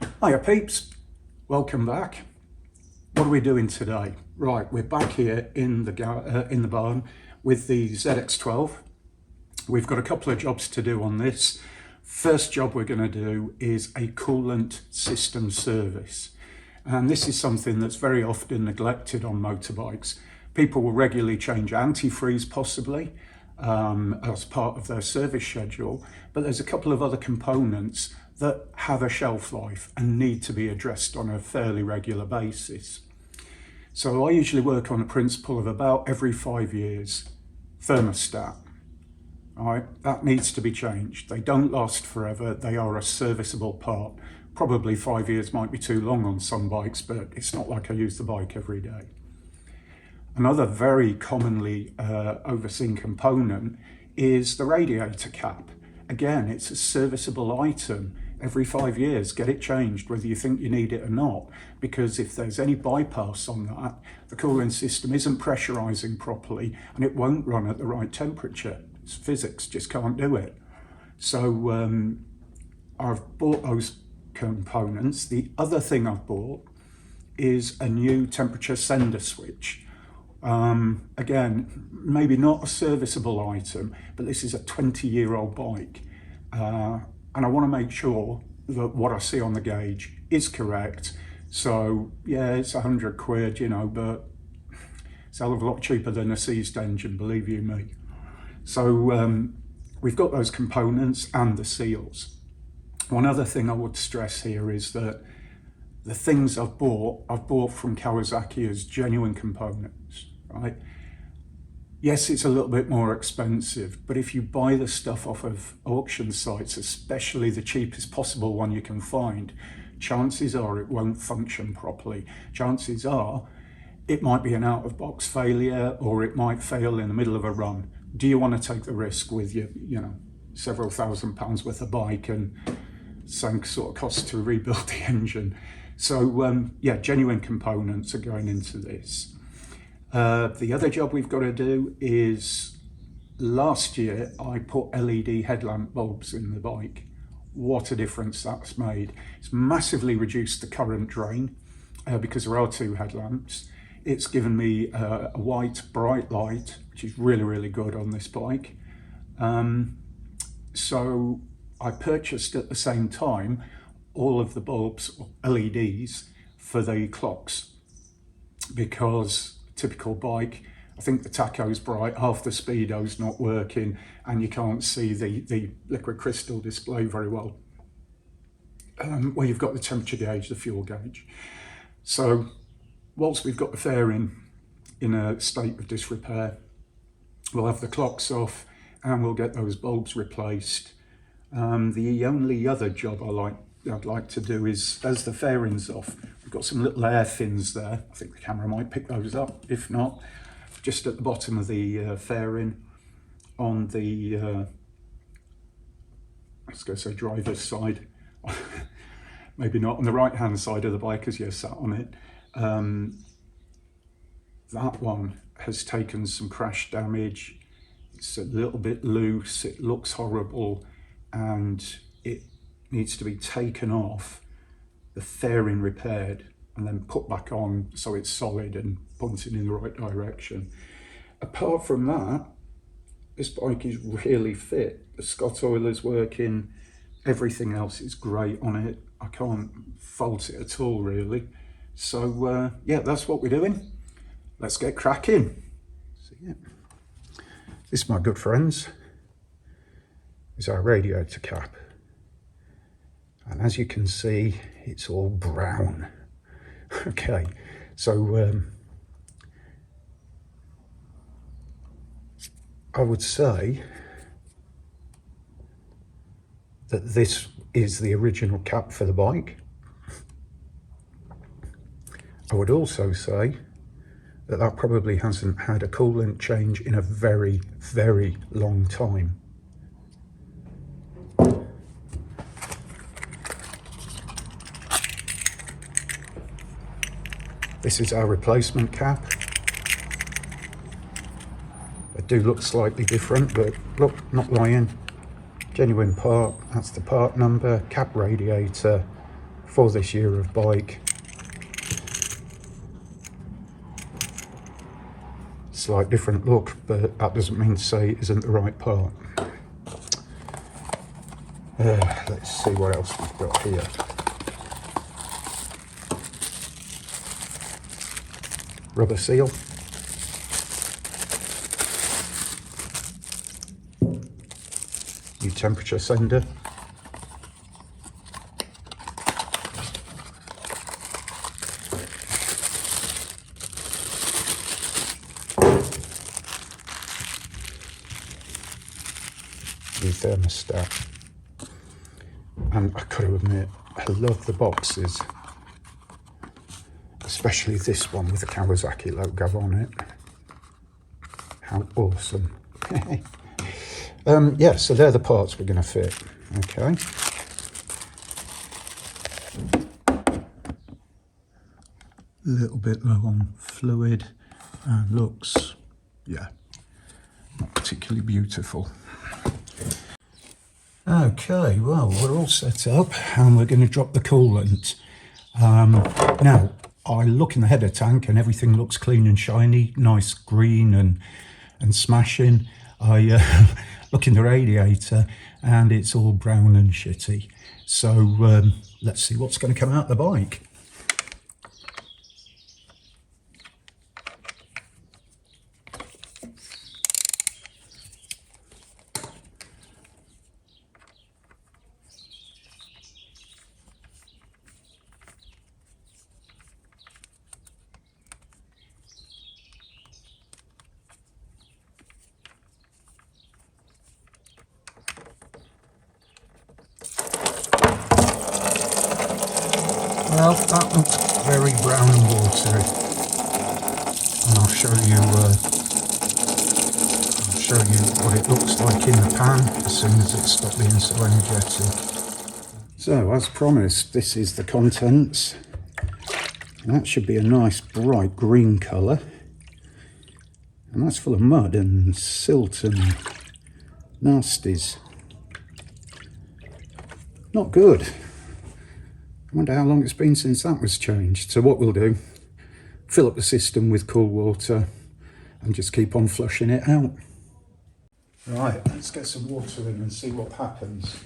Hiya peeps, welcome back. What are we doing today? Right, we're back here in the barn with the ZX12. We've got a couple of jobs to do on this. First job we're going to do is a coolant system service. And this is something that's very often neglected on motorbikes. People will regularly change antifreeze possibly as part of their service schedule, but there's a couple of other components that have a shelf life and need to be addressed on a fairly regular basis. So I usually work on a principle of about every 5 years. Thermostat, all right, that needs to be changed. They don't last forever, they are a serviceable part. Probably 5 years might be too long on some bikes, but it's not like I use the bike every day. Another very commonly overseen component is the radiator cap. Again, it's a serviceable item. Every 5 years, get it changed, whether you think you need it or not, because if there's any bypass on that, the cooling system isn't pressurizing properly and it won't run at the right temperature. It's physics, just can't do it. So I've bought those components. The other thing I've bought is a new temperature sender switch. Again, maybe not a serviceable item, but this is a 20-year-old bike. And I want to make sure that what I see on the gauge is correct. So yeah, it's 100 quid, you know, but it's a hell of a lot cheaper than a seized engine, believe you me. So we've got those components and the seals. One other thing I would stress here is that the things I've bought from Kawasaki as genuine components, right? Yes, it's a little bit more expensive, but if you buy the stuff off of auction sites, especially the cheapest possible one you can find, chances are it won't function properly. Chances are it might be an out-of-box failure, or it might fail in the middle of a run. Do you want to take the risk with your, several £1,000s worth of bike and same sort of cost to rebuild the engine? So yeah, genuine components are going into this. The other job we've got to do is, last year I put LED headlamp bulbs in the bike. What a difference that's made. It's massively reduced the current drain because there are two headlamps. It's given me a white bright light, which is really, really good on this bike. So I purchased at the same time all of the bulbs, LEDs, for the clocks, because typical bike, I think the tacho's bright, half the speedo's not working, and you can't see the liquid crystal display very well. Where you've got the temperature gauge, the fuel gauge. So whilst we've got the fairing in a state of disrepair, we'll have the clocks off and we'll get those bulbs replaced. The only other job I'd like to do is, as the fairing's off, we've got some little air fins there. I think the camera might pick those up. If not, just at the bottom of the fairing on the, I was going to say driver's side, maybe not, on the right hand side of the bike as you're sat on it. That one has taken some crash damage. It's a little bit loose, it looks horrible, and it needs to be taken off, the fairing repaired, and then put back on so it's solid and pointing in the right direction. Apart from that, this bike is really fit. The Scott oil is working, everything else is great on it. I can't fault it at all, really. So yeah, that's what we're doing. Let's get cracking. So, yeah. This, my good friends, is our radiator cap. And as you can see, it's all brown. Okay, so I would say that this is the original cap for the bike. I would also say that that probably hasn't had a coolant change in a very, very long time. This is our replacement cap. They do look slightly different, but look, not lying. Genuine part, that's the part number, cap radiator, for this year of bike. Slight different look, but that doesn't mean to say it isn't the right part. Let's see what else we've got here. Rubber seal. New temperature sender. New thermostat. And I gotta admit, I love the boxes, especially this one with the Kawasaki logo on it. How awesome. Yeah, so they're the parts we're going to fit. Okay. A little bit low on fluid, and looks, yeah, not particularly beautiful. Okay, well, we're all set up and we're going to drop the coolant. Now, I look in the header tank and everything looks clean and shiny, nice green and smashing. I look in the radiator and it's all brown and shitty. So let's see what's going to come out the bike. Well, that looks very brown and watery, and I'll show you what it looks like in the pan as soon as it stops being so energetic. So, as promised, this is the contents, and that should be a nice bright green colour, and that's full of mud and silt and nasties. Not good. I wonder how long it's been since that was changed. So what we'll do, fill up the system with cool water and just keep on flushing it out. Right, let's get some water in and see what happens.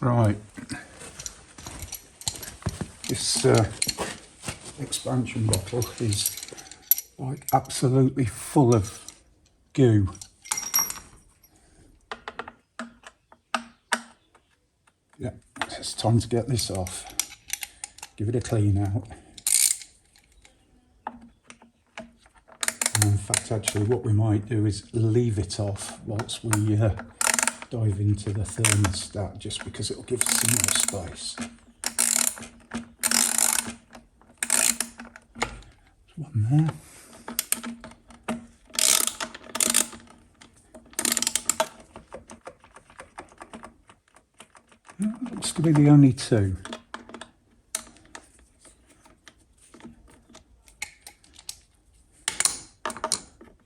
Right, this expansion bottle is like absolutely full of goo. Yeah, it's time to get this off. Give it a clean out. And in fact, actually what we might do is leave it off whilst we dive into the thermostat, just because it'll give us some more space. There's one there. That looks to be the only two.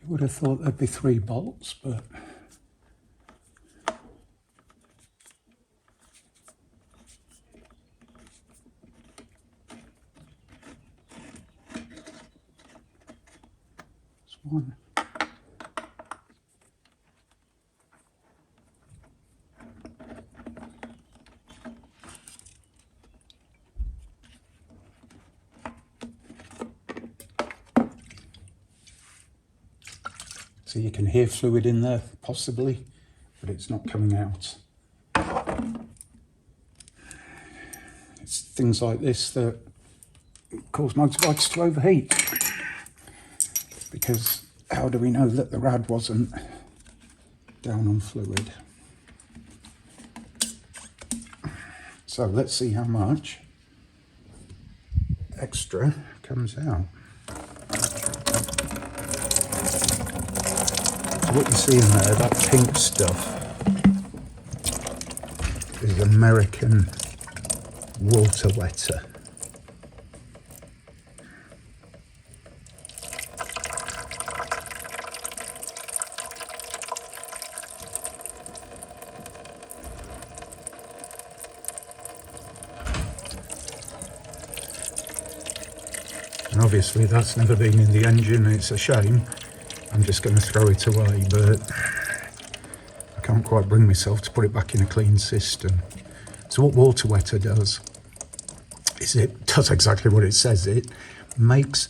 You would have thought there'd be 3 bolts, but one. So you can hear fluid in there, possibly, but it's not coming out. things like this that cause motorbikes to overheat. Because how do we know that the rad wasn't down on fluid? So let's see how much extra comes out. So what you see in there, that pink stuff, is American water wetter. And obviously that's never been in the engine, it's a shame. I'm just going to throw it away, but I can't quite bring myself to put it back in a clean system. So what water wetter does is it does exactly what it says. It makes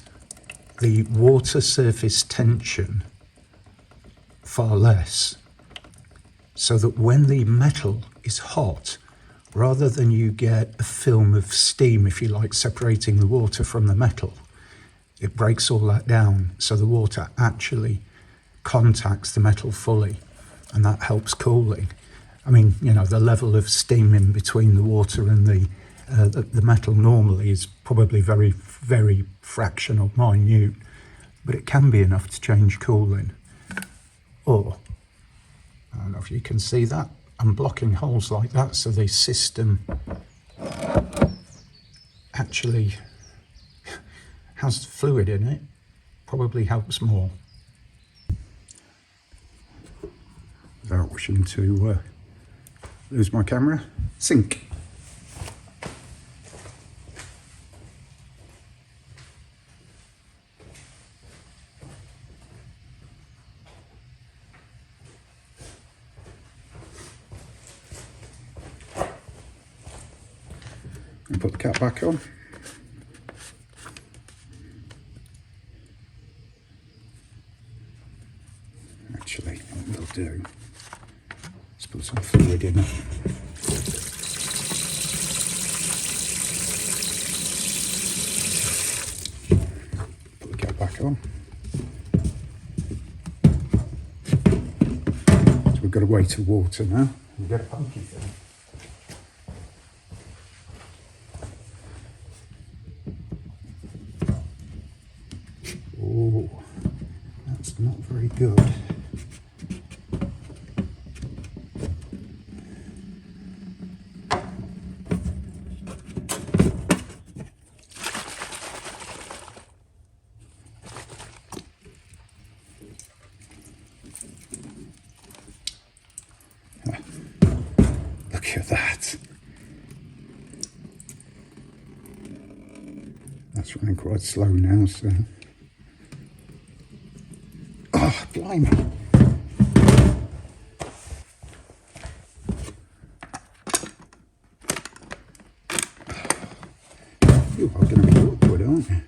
the water surface tension far less, so that when the metal is hot, rather than you get a film of steam, if you like, separating the water from the metal, it breaks all that down, so the water actually contacts the metal fully, and that helps cooling. I mean, you know, the level of steam in between the water and the metal normally is probably very, very fractional, minute, but it can be enough to change cooling. Or, I don't know if you can see that, I'm blocking holes like that, so the system actually has fluid in it, probably helps more. Without wishing to lose my camera, sink. And put the cap back on. Actually, what we'll do is put some fluid in it. Put the cap back on. So we've got a weight of water now. We've got a punky thing. Oh, that's not very good. Look at that. That's running quite slow now, so. Oh, blimey. You are going to be awkward, aren't you?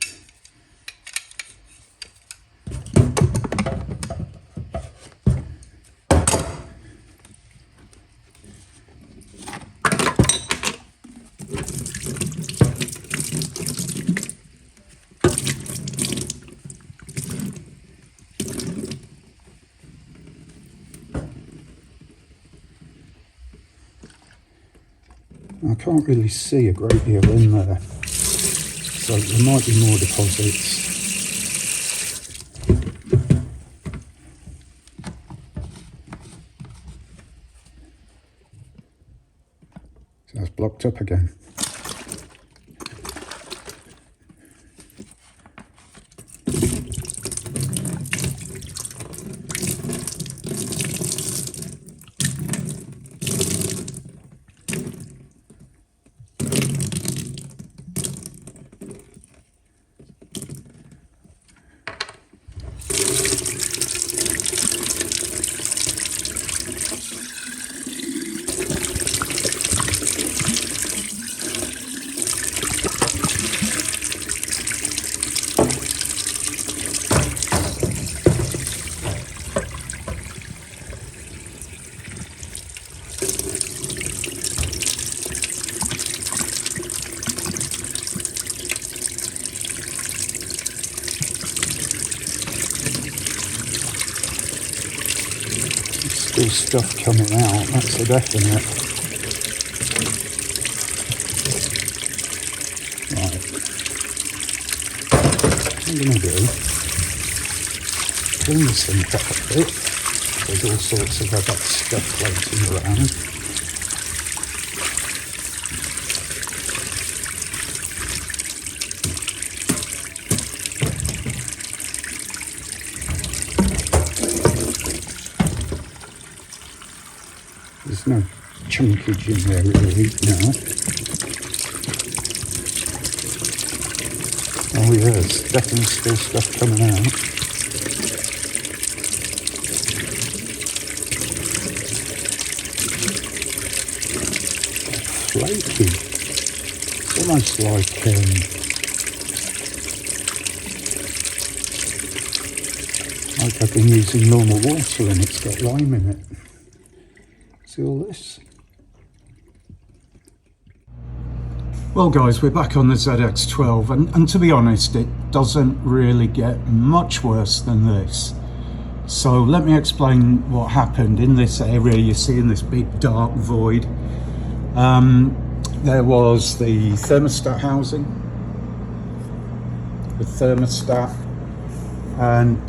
I can't really see a great deal in there, so there might be more deposits. So that's blocked up again. Still stuff coming out, that's a definite. Right. What I'm going to do, clean this thing up a bit. There's all sorts of other stuff floating around. There's no chunkage in there really now. Oh yeah, there's definitely still stuff coming out. Flaky. It's almost like I've been using normal water and it's got lime in it. See all this? Well guys, we're back on the ZX12 and to be honest, it doesn't really get much worse than this. So let me explain what happened in this area. You see in this big dark void. There was the thermostat housing, the thermostat, and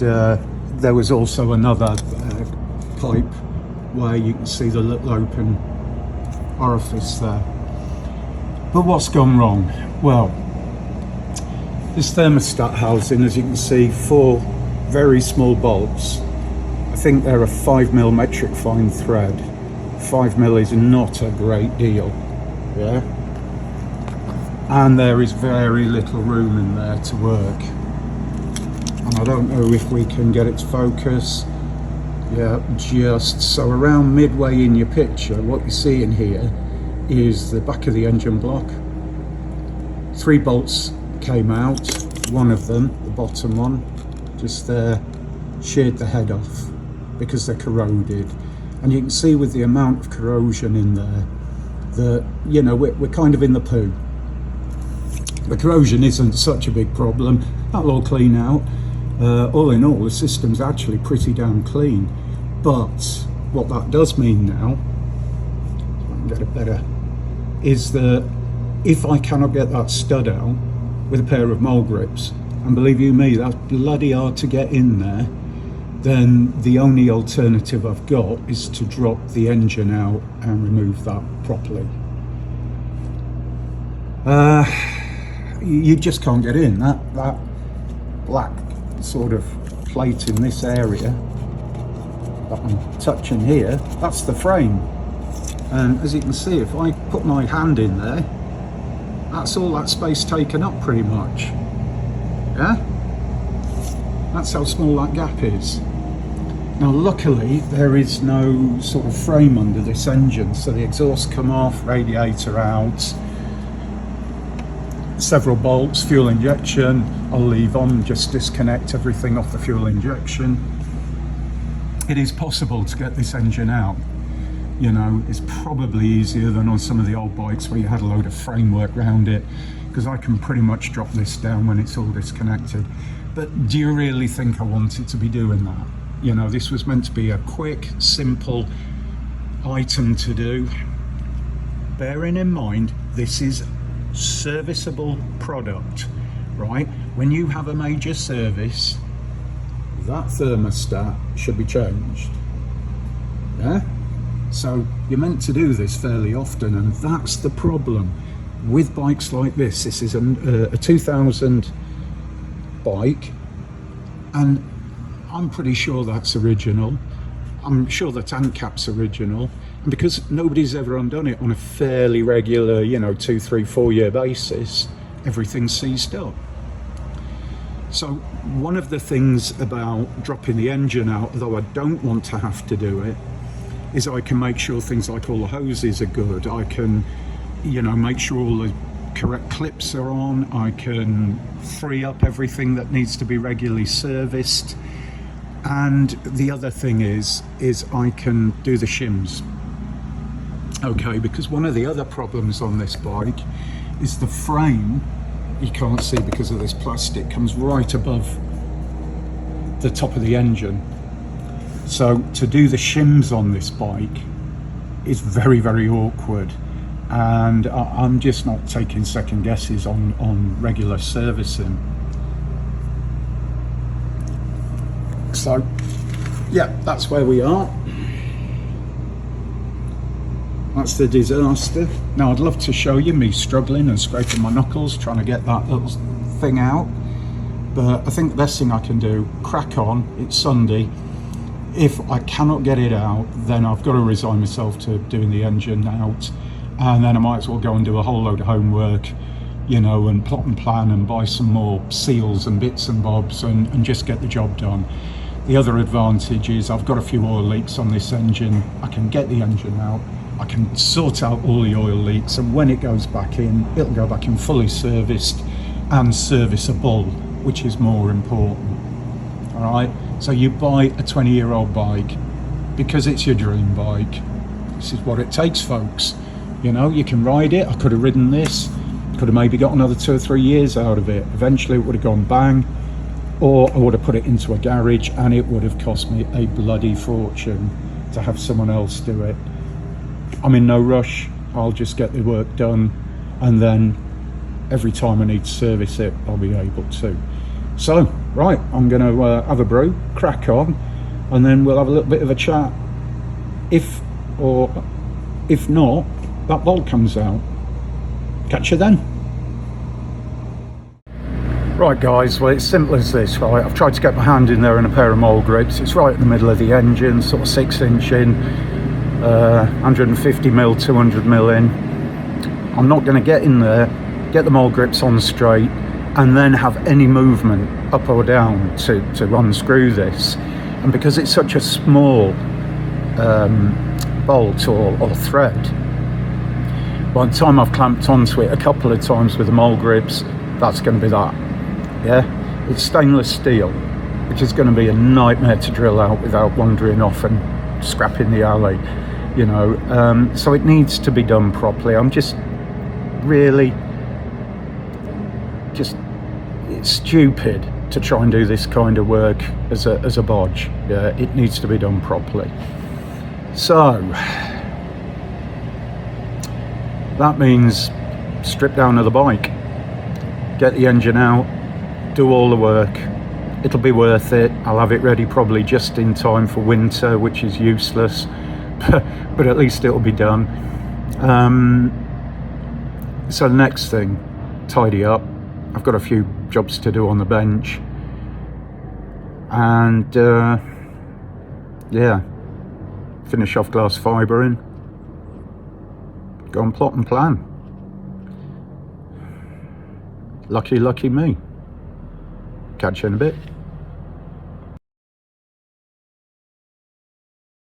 there was also another pipe where you can see the little open orifice there. But what's gone wrong? Well, this thermostat housing, as you can see, 4 very small bolts. I think they're a 5mm metric fine thread. 5mm is not a great deal, yeah? And there is very little room in there to work. And I don't know if we can get it to focus. Yeah, just so around midway in your picture, what you see in here is the back of the engine block. 3 bolts came out. One of them, the bottom one, just there, sheared the head off because they're corroded. And you can see with the amount of corrosion in there that, you know, we're kind of in the poo. The corrosion isn't such a big problem. That'll all clean out. All in all, the system's actually pretty damn clean. But what that does mean now, if I can get it better, is that if I cannot get that stud out with a pair of mole grips, and believe you me, that's bloody hard to get in there, then the only alternative I've got is to drop the engine out and remove that properly. You just can't get in. That black sort of plate in this area that I'm touching here, that's the frame. And as you can see, if I put my hand in there, that's all that space taken up pretty much. Yeah? That's how small that gap is. Now luckily there is no sort of frame under this engine, so the exhaust come off, radiator out, several bolts, fuel injection, I'll leave on, just disconnect everything off the fuel injection. It is possible to get this engine out. You know, it's probably easier than on some of the old bikes where you had a load of framework around it, because I can pretty much drop this down when it's all disconnected. But do you really think I wanted to be doing that? You know, this was meant to be a quick, simple item to do. Bearing in mind, this is serviceable product, right? When you have a major service, that thermostat should be changed. Yeah? So you're meant to do this fairly often, and that's the problem with bikes like this. This is a 2000 bike, and I'm pretty sure that's original. I'm sure the tank cap's original, and because nobody's ever undone it on a fairly regular, you know, 2, 3, 4 year basis, everything's seized up. So one of the things about dropping the engine out, although I don't want to have to do it, is I can make sure things like all the hoses are good. I can, you know, make sure all the correct clips are on. I can free up everything that needs to be regularly serviced. And the other thing is I can do the shims. Okay, because one of the other problems on this bike is the frame, you can't see because of this plastic, comes right above the top of the engine. So to do the shims on this bike is very, very awkward, and I'm just not taking second guesses on regular servicing. So yeah, that's where we are. That's the disaster. Now I'd love to show you me struggling and scraping my knuckles trying to get that little thing out, but I think the best thing I can do, crack on. It's Sunday. If I cannot get it out, then I've got to resign myself to doing the engine out, and then I might as well go and do a whole load of homework, you know, and plot and plan and buy some more seals and bits and bobs and just get the job done. The other advantage is I've got a few oil leaks on this engine. I can get the engine out, I can sort out all the oil leaks, and when it goes back in, it'll go back in fully serviced and serviceable, which is more important. All right, so you buy a 20-year-old bike because it's your dream bike. This is what it takes, folks. You know, you can ride it. I could have ridden this, could have maybe got another 2 or 3 years out of it. Eventually it would have gone bang, or I would have put it into a garage and it would have cost me a bloody fortune to have someone else do it. I'm in no rush. I'll just get the work done, and then every time I need to service it, I'll be able to. So, right, I'm going to have a brew, crack on, and then we'll have a little bit of a chat. If not, that bolt comes out. Catch you then. Right guys, well, it's simple as this, right? I've tried to get my hand in there in a pair of mole grips. It's right in the middle of the engine, sort of 6-inch in, 150mm, 200mm in. I'm not going to get in there, get the mole grips on straight, and then have any movement up or down to unscrew this. And because it's such a small bolt or thread, by the time I've clamped onto it a couple of times with the mole grips, that's going to be that. Yeah, it's stainless steel, which is going to be a nightmare to drill out without wandering off and scrapping the alley, you know. So it needs to be done properly. I'm just really it's stupid to try and do this kind of work as a bodge. Yeah, it needs to be done properly. So that means strip down of the bike, get the engine out, do all the work. It'll be worth it. I'll have it ready probably just in time for winter, which is useless, but at least it'll be done. So the next thing, tidy up. I've got a few jobs to do on the bench, and yeah, finish off glass fibering, go and plot and plan. Lucky me. Catch you in a bit.